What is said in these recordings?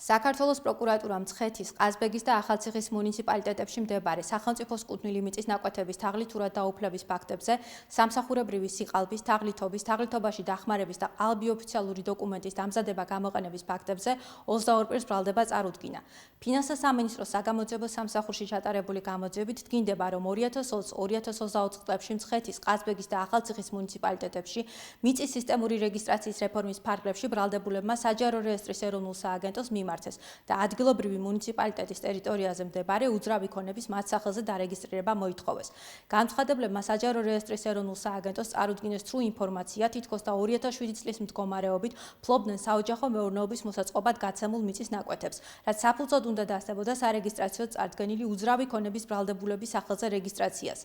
საქართველოს პროკურატურამ მცხეთის, ყაზბეგის და ახალციხის მუნიციპალიტეტებში მდებარე სახელმწიფოს კუთვნილი მიწის ნაკვეთების თაღლითურად დაუფლების ფაქტებზე სამსახურებრივი სიყალბის, თაღლითობის, თაღლითობაში დახმარების და ყალბი ოფიციალური დოკუმენტის დამზადება გამოყენების ფაქტებზე 22 წელს ბრალდება წარუდგინა. ფინანსთა სამინისტროს საგამოძიებო სამსახურში ჩატარებული გამოძიებით დგინდება, რომ 2020-2024 წლებში მცხეთის, ყაზბეგის და ახალციხის მუნიციპალიტეტებში მიწის სისტემური რეგისტრაციის რეფორმის ფარგლებში ბრალდებულებმა საჯარო რეესტრის ეროვნულ სააგენტოს მიმართეს და ადგილობრივი მუნიციპალიტეტის ტერიტორიაზე მდებარე უძრავი ქონების მათ სახელზე დარეგისტრირება მოითხოვეს. განცხადებლებმა საჯარო რეესტრის ეროვნულ სააგენტოს წარუდგინეს true ინფორმაცია, თითქოს და 2007 წლის მდგომარეობით ფლობდნენ საოჯახო მეურნეობის მოსაწყობად გაცემულ მიწის ნაკვეთებს, რაც საფუძვლად უნდა დასწრებოდა სარეგისტრაციო წარდგენილი უძრავი ქონების ბრალდებულების სახელზე რეგისტრაციას.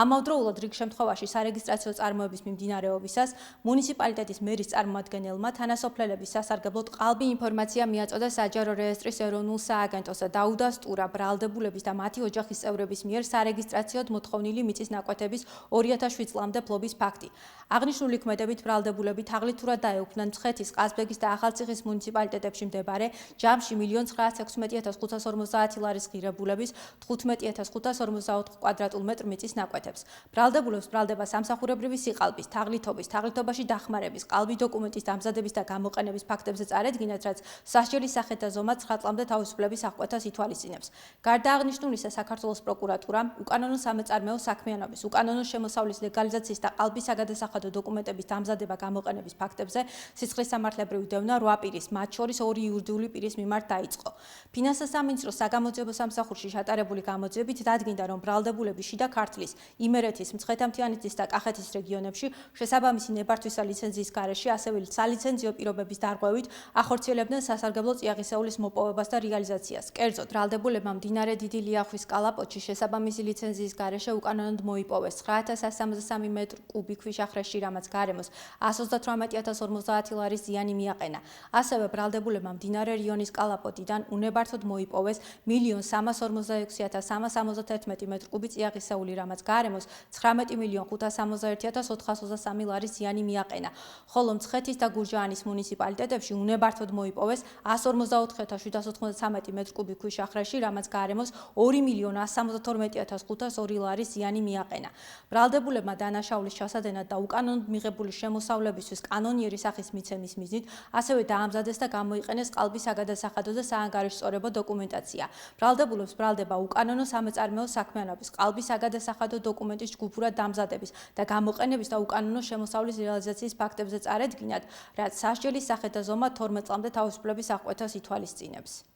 ამავდროულად რიგ შემთხვევაში სარეგისტრაციო წარმოების მიმდინარეობისას მუნიციპალიტეტის მერის წარმომადგენელმა თანასოფლელების სასარგებლოდ ყალბი ინფორმაცია მიაწოდა საჯარო რეესტრის ეროვნულ სააგენტოს და დაუდასტურა ბრალდებულების და მათი ოჯახის წევრების მიერ სარეგისტრაციოდ მოთხოვნილი მიწის ნაკვეთების 2007 წლამდე ფლობის ფაქტი. აღნიშნული ქმედებით ბრალდებულები თაღლითურად დაეუფლნენ მცხეთის, ყაზბეგის და ახალციხის მუნიციპალიტეტებში მდებარე ჯამში 1,916,550 ლარის ღირებულების 15,544 კვადრატულ მეტრ მიწის ნაკვეთებს. ბრალდებულებს ბრალდება სამსახურებრივი სიყალბის, თაღლითობის, თაღლითობაში დახმარების, ყალბი დოკუმენტის დამზადების და გამოყენების ფაქტებზე წარედგინათ, რაც სასჯელის სახით და ზომად 9 წლამდე თავისუფლების აღკვეთას ითვალისწინებს. გარდა აღნიშნულისა, საქართველოს პროკურატურამ უკანონო სამეწარმეო საქმიანობის, უკანონო შემოსავლის ლეგალიზაციის და ყალბის საგადასახადო დოკუმენტების დამზადება გამოყენების ფაქტებზე სისხლისამართლებრივი დევნა 8 პირის, მათ შორის 2 იურიდიული პირის მიმართ დაიწყო. ფინანსთა სამინისტროს საგამოძიებო სამსახურში ჩატარებული გამოძიებით დადგინდა, რომ ბრალდებულები შიდა ქართლის, იმერეთის, მცხეთა-მთიანეთის და კახეთის რეგიონებში შესაბამისი ნებართვისა ლიცენზიის გარეშე, ასევე სალიცენზიო პირობების დარღვევით ახორციელებდნენ სასარგებლო წიაღისეულის მოპოვებას და რეალიზაციას. კერძოდ, ბრალდებულებმა მდინარე დიდი ლიახვის კალაპოტში შესაბამისი ლიცენზიის გარეშე უკანონოდ მოიპოვეს 9173 მეტრ კუბი ქვიშახრეში, რამაც გარემოს 138,050 ლარის ზიანი მიაყენა. ასევე ბრალდებულებმა მდინარე რიონის კალაპოტიდან უნებართოდ მოიპოვეს 1,346,371 მეტრ კუბი წიაღისეული, რამაც გარემოს 19,561,423 ლარის ზიანი მიაყენა. ხოლო მცხეთის და გურჯაანის მუნიციპალიტეტებში უნებართოდ მოიპოვეს 144,793 მეტრ კუბი ქვიშახრეში, რამაც გარემოს 2,172,502 ლარის ზიანი მიაყენა. ბრალდებულებმა დანაშაულის ჩასადენად და უკანონოდ მიღებული შემოსავლებისთვის კანონიერი სახის მიცემის მიზნით ასევე დაამზადეს და გამოიყენეს ყალბის საგადასახადო და საანგარიშწორებო დოკუმენტაცია. ბრალდებულებს ბრალდება უკანონო სამეწარმეო საქმიანობის, ყალბის საგადასახადო დოკუმენტის ჯგუფურად დამზადების და გამოყენების და უკანონო შემოსავლის რეალიზაციის ფაქტებზე წარედგინათ, რაც სასჯელის სახით და ზომად 12 წლამდე თავისუფლების აღკვეთას ითვალისწინებს.